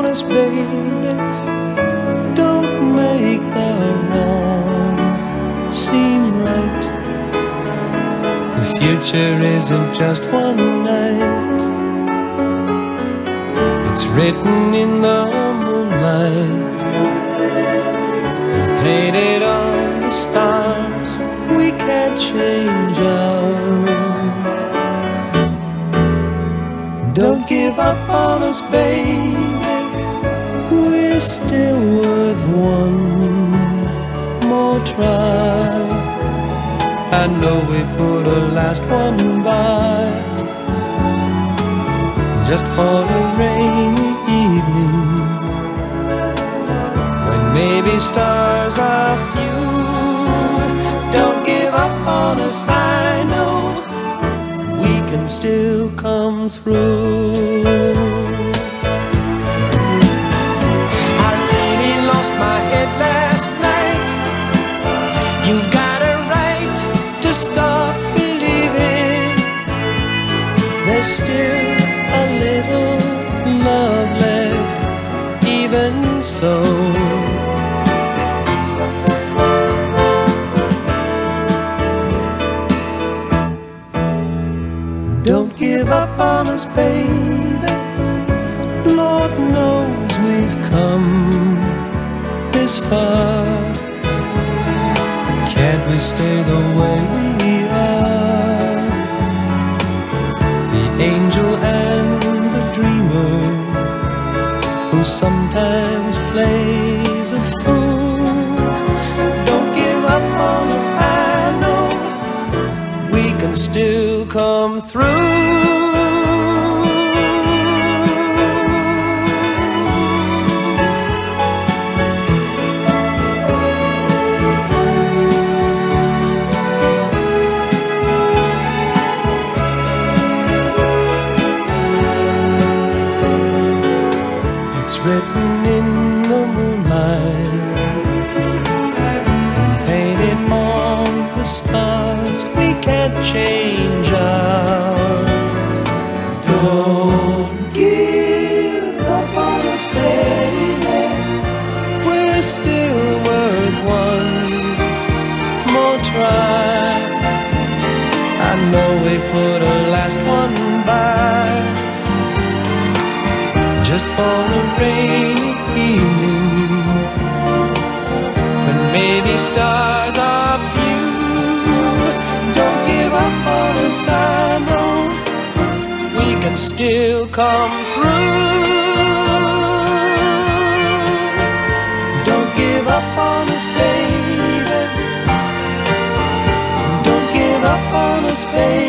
on us, baby. Don't make the wrong seem right. The future isn't just one night. It's written in the moonlight, painted on the stars. We can't change ours. Don't give up on us, baby. We're still worth one more try. I know we put a last one by, just for a rainy evening, when maybe stars are few. Don't give up on us, I know we can still come through. I really lost my head last night. You've got a right to stop believing. There's still a little love left, even so. Don't give up on us, baby. Lord knows we've come this far. Can't we stay the way we are? The angel and the dreamer, who sometimes plays a fool. Don't give up on us, I know we can still come through. It's written in the moonlight and painted on the stars. We can't change ours. Don't give up on us, baby. We're still worth one more try. I know we put a last one by, just for a rainy evening, when maybe stars are few. Don't give up on us, I know we can still come through. Don't give up on us, baby. Don't give up on us, baby.